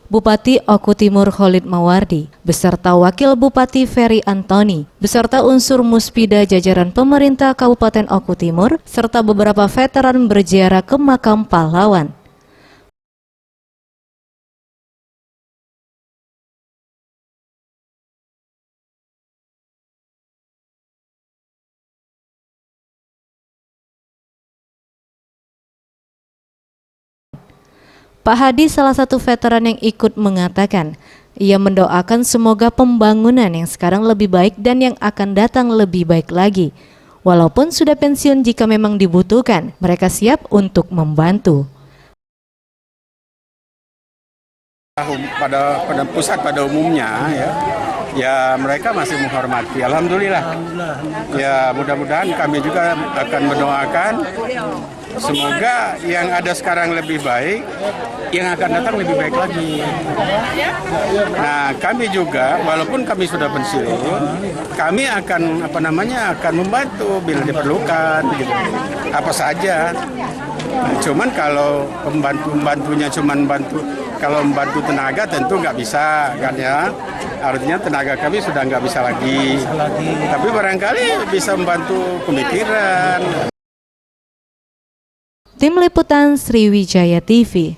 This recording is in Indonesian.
Bupati Oku Timur Khalid Mawardi, beserta Wakil Bupati Ferry Antoni, beserta unsur muspida jajaran pemerintah Kabupaten Oku Timur, serta beberapa veteran berziarah ke makam pahlawan. Pak Hadi, salah satu veteran yang ikut, mengatakan ia mendoakan semoga pembangunan yang sekarang lebih baik dan yang akan datang lebih baik lagi. Walaupun sudah pensiun, jika memang dibutuhkan, mereka siap untuk membantu. Pada pusat pada umumnya ya mereka masih menghormati. Alhamdulillah. Ya mudah-mudahan kami juga akan mendoakan semoga yang ada sekarang lebih baik, yang akan datang lebih baik lagi. Nah, kami juga walaupun kami sudah pensiun, kami akan akan membantu bila diperlukan gitu. Apa saja. Nah, cuman kalau pembantunya cuman kalau membantu tenaga tentu nggak bisa kan ya. Artinya tenaga kami sudah nggak bisa lagi. Tapi barangkali bisa membantu pemikiran. Tim Liputan Sriwijaya TV.